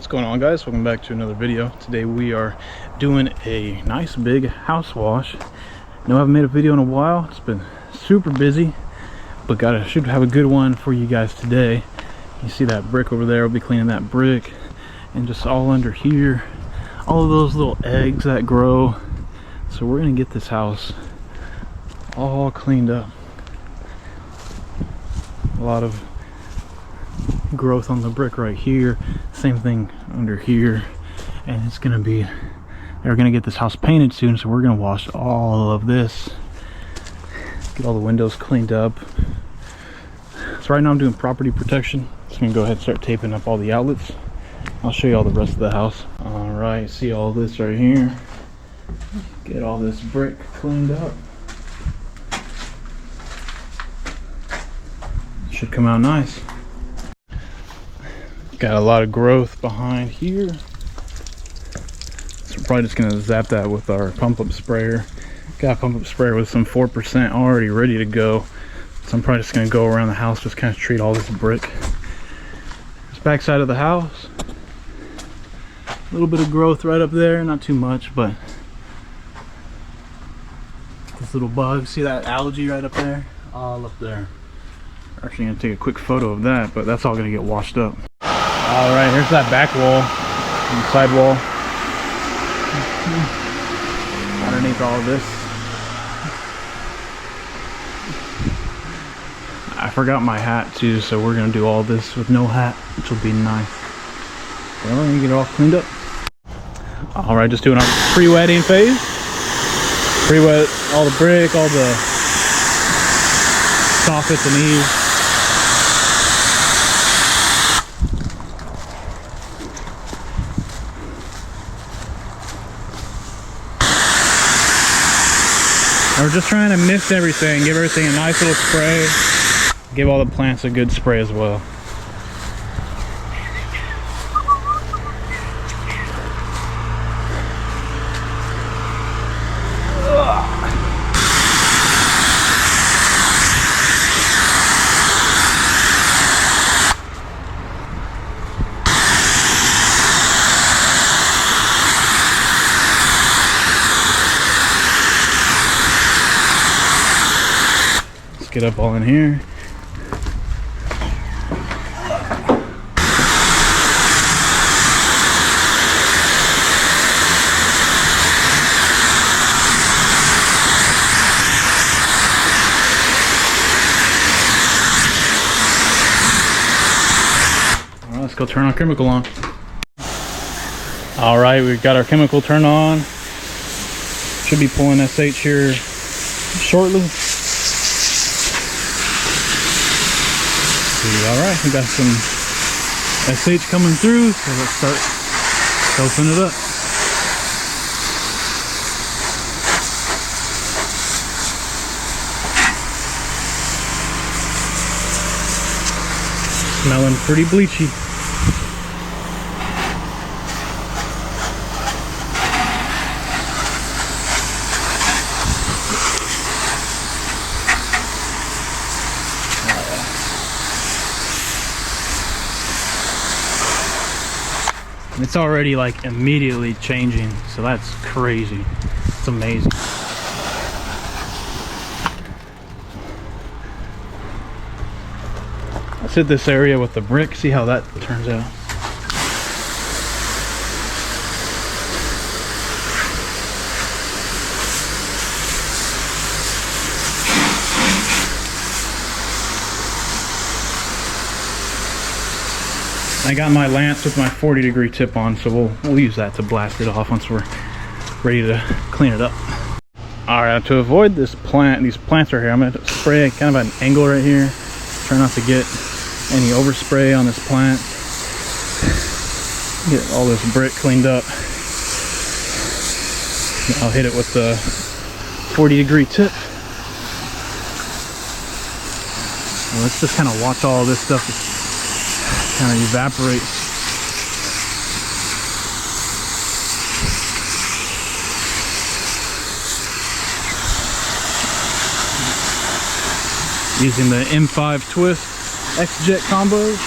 What's going on, guys? Welcome back to another video. Today we are doing a nice big house wash. No, I haven't made a video in a while. It's been super busy, but should have a good one for you guys today. You see that brick over there? We'll be cleaning that brick, and just all under here, all of those little eggs that grow. So we're gonna get this house all cleaned up. A lot of growth on the brick right here, same thing under here, and it's gonna be, they're gonna get this house painted soon, so we're gonna wash all of this, get all the windows cleaned up. So right now I'm doing property protection, so I'm gonna go ahead and start taping up all the outlets. I'll show you all the rest of the house. All right, see all this right here, get all this brick cleaned up. Should come out nice. Got a lot of growth behind here, so we're probably just gonna zap that with our pump up sprayer. Got a pump up sprayer with some 4% already ready to go, so I'm probably just gonna go around the house, just kind of treat all this brick. This back side of the house, a little bit of growth right up there, not too much, but this little bug, see that algae right up there, all up there. We're actually gonna take a quick photo of that, but that's all gonna get washed up. All right, here's that back wall and side wall. Underneath all of this, I forgot my hat too, so we're gonna do all this with no hat, which will be nice. So we're gonna get it all cleaned up. All right, just doing our pre-wetting phase. Pre-wet all the brick, all the soffits and eaves. We're just trying to mist everything, give everything a nice little spray, give all the plants a good spray as well. Get up all in here. All right, let's go turn our chemical on. All right, we've got our chemical turned on. Should be pulling SH here shortly. All right, we got some SH coming through, so let's start soaping it up. Smelling pretty bleachy. It's already like immediately changing, so that's crazy. It's amazing. Let's hit this area with the brick, see how that turns out. I got my lance with my 40-degree tip on, so we'll use that to blast it off once we're ready to clean it up. All right, to avoid these plants right here, I'm gonna spray kind of at an angle right here. Try not to get any overspray on this plant. Get all this brick cleaned up. I'll hit it with the 40-degree tip. Well, let's just kind of watch all this stuff kind of evaporate. Using the M5 Twist X-Jet combos.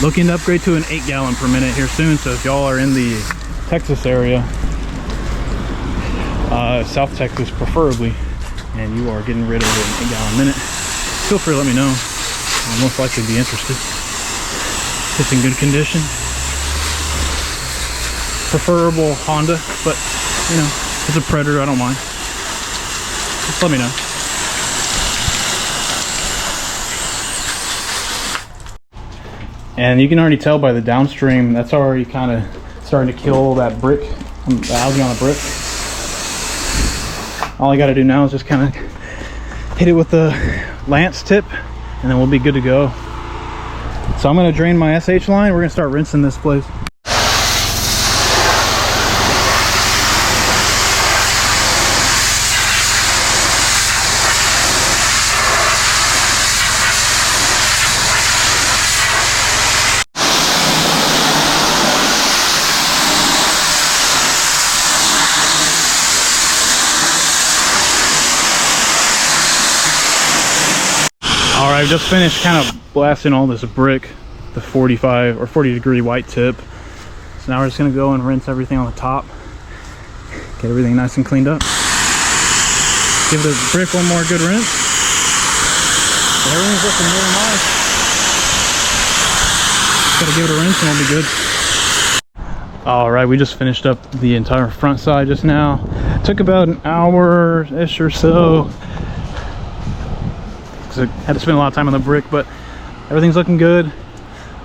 Looking to upgrade to an 8 gallon per minute here soon. So if y'all are in the Texas area, South Texas preferably, and you are getting rid of an 8 gallon minute, feel free to let me know. I'll most likely be interested. It's in good condition. Preferable Honda, but you know, it's a Predator, I don't mind. Just let me know. And you can already tell by the downstream, that's already kind of starting to kill that brick, the algae on the brick. All I got to do now is just kind of hit it with the lance tip, and then we'll be good to go. So I'm going to drain my SH line. We're going to start rinsing this place. All right, just finished kind of blasting all this brick, the 45 or 40 degree white tip. So now we're just gonna go and rinse everything on the top, get everything nice and cleaned up. Give the brick one more good rinse. But everything's looking really nice. Gotta give it a rinse and we'll be good. All right, we just finished up the entire front side just now. Took about an hour-ish or so. I had to spend a lot of time on the brick, but everything's looking good.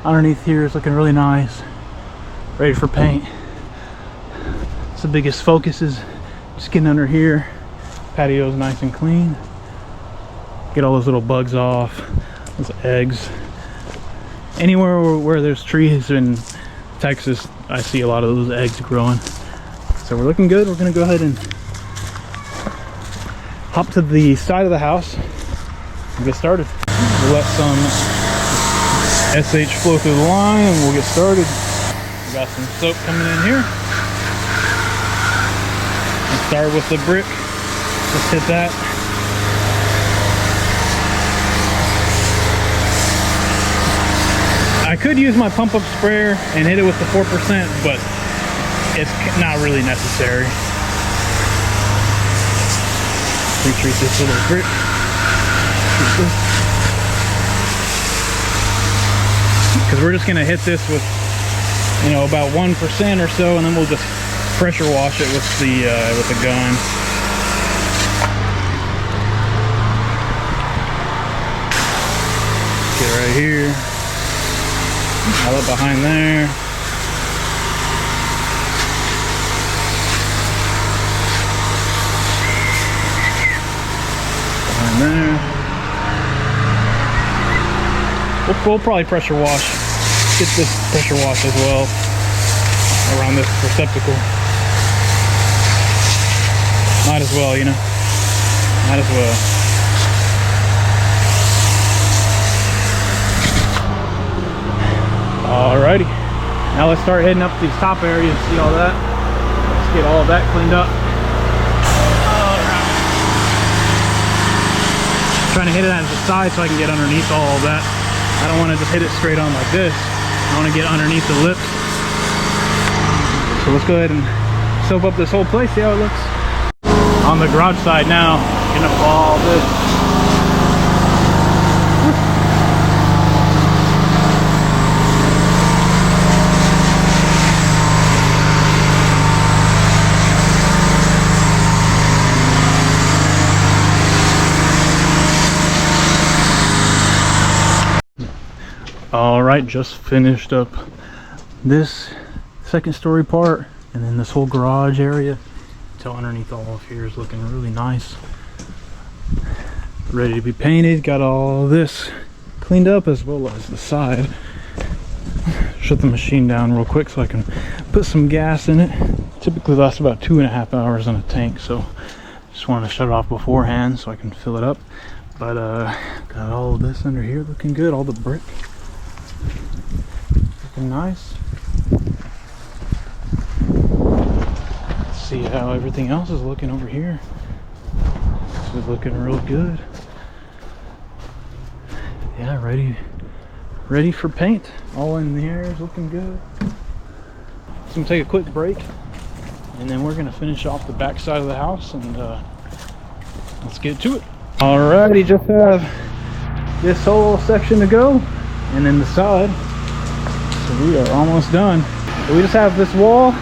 Underneath here is looking really nice, ready for paint. So the biggest focus is just getting under here. Patio's nice and clean. Get all those little bugs off, those eggs. Anywhere where there's trees in Texas, I see a lot of those eggs growing. So we're looking good. We're gonna go ahead and hop to the side of the house and get started. We'll let some SH flow through the line and we'll get started. We got some soap coming in here. Let's start with the brick. Just hit that. I could use my pump up sprayer and hit it with the 4%, but it's not really necessary. Retreat this little brick. Because we're just gonna hit this with, you know, about 1% or so, and then we'll just pressure wash it with the gun. Get right here, all up behind there. Behind there. We'll probably pressure wash, get this pressure wash as well around this receptacle. Might as well, you know, might as well. Alrighty, now let's start heading up these top areas. See all that? Let's get all of that cleaned up. Trying to hit it at the side so I can get underneath all of that. I don't want to just hit it straight on like this. I want to get underneath the lips. So let's go ahead and soap up this whole place, see how it looks. On the garage side now, gonna fall this. All right, just finished up this second story part, and then this whole garage area till underneath all of here is looking really nice, ready to be painted. Got all this cleaned up as well as the side. Shut the machine down real quick so I can put some gas in it. Typically lasts about 2.5 hours on a tank, so just want to shut it off beforehand so I can fill it up. But got all of this under here looking good, all the brick looking nice. Let's see how everything else is looking over here. This is looking real good. Yeah, ready ready for paint. All in the air is looking good. So I'm gonna take a quick break, and then we're gonna finish off the back side of the house, and let's get to it. Alrighty, just have this whole section to go, and then the side. So we are almost done. So we just have this wall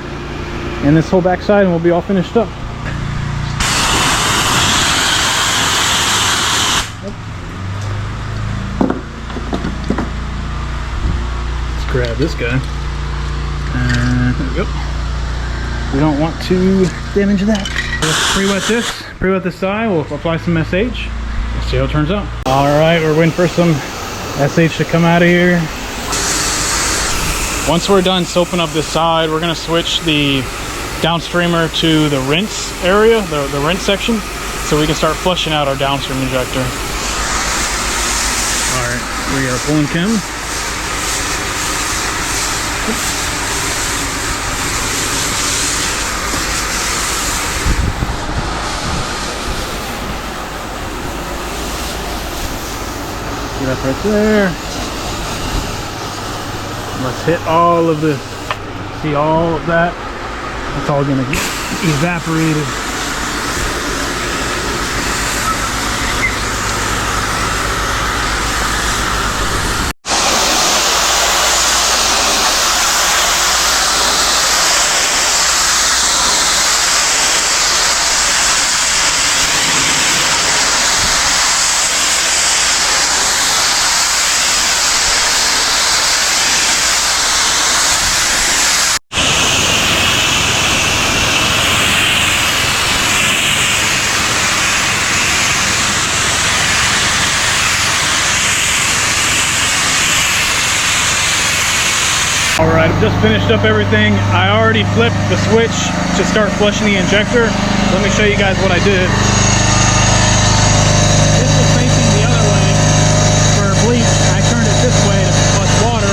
and this whole back side, and we'll be all finished up. Let's grab this guy. There we go. We don't want to damage that. Let's pre-wet this side. We'll apply some SH. Let's see how it turns out. All right, we're waiting for some SH to come out of here. Once we're done soaping up this side, we're gonna switch the downstreamer to the rinse area, the rinse section, so we can start flushing out our downstream injector. All right, we are pulling chem. See, that's right there. Let's hit all of this. See all of that? It's all gonna get evaporated. Alright, I've just finished up everything. I already flipped the switch to start flushing the injector. Let me show you guys what I did. This was facing the other way for bleach. I turned it this way to flush water.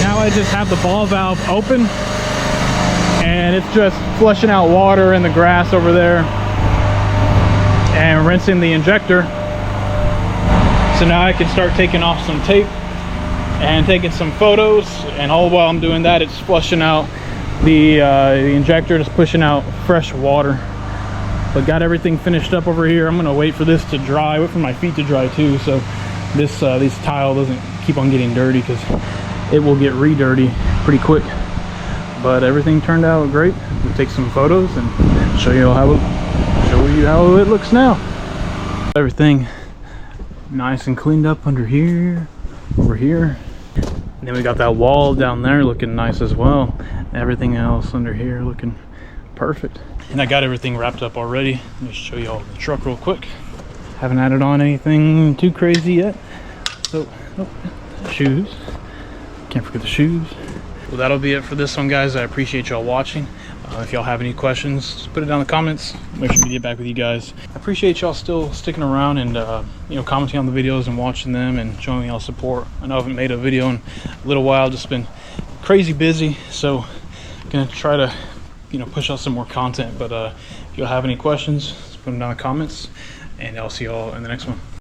Now I just have the ball valve open, and it's just flushing out water in the grass over there and rinsing the injector. So now I can start taking off some tape and taking some photos, and all while I'm doing that, it's flushing out the injector, just pushing out fresh water. But got everything finished up over here. I'm gonna wait for this to dry, wait for my feet to dry too, so this tile doesn't keep on getting dirty, because it will get re-dirty pretty quick. But everything turned out great. We'll take some photos and show you how it looks now. Everything nice and cleaned up under here, over here. And then we got that wall down there looking nice as well. Everything else under here looking perfect. And I got everything wrapped up already. Let me show you all the truck real quick. Haven't added on anything too crazy yet. So, shoes. Can't forget the shoes. Well, that'll be it for this one, guys. I appreciate y'all watching. If y'all have any questions, just put it down in the comments. Make sure to get back with you guys. I appreciate y'all still sticking around and commenting on the videos and watching them and showing y'all support. I know I haven't made a video in a little while, just been crazy busy, so gonna try to push out some more content. But if y'all have any questions, just put them down in the comments, and I'll see y'all in the next one.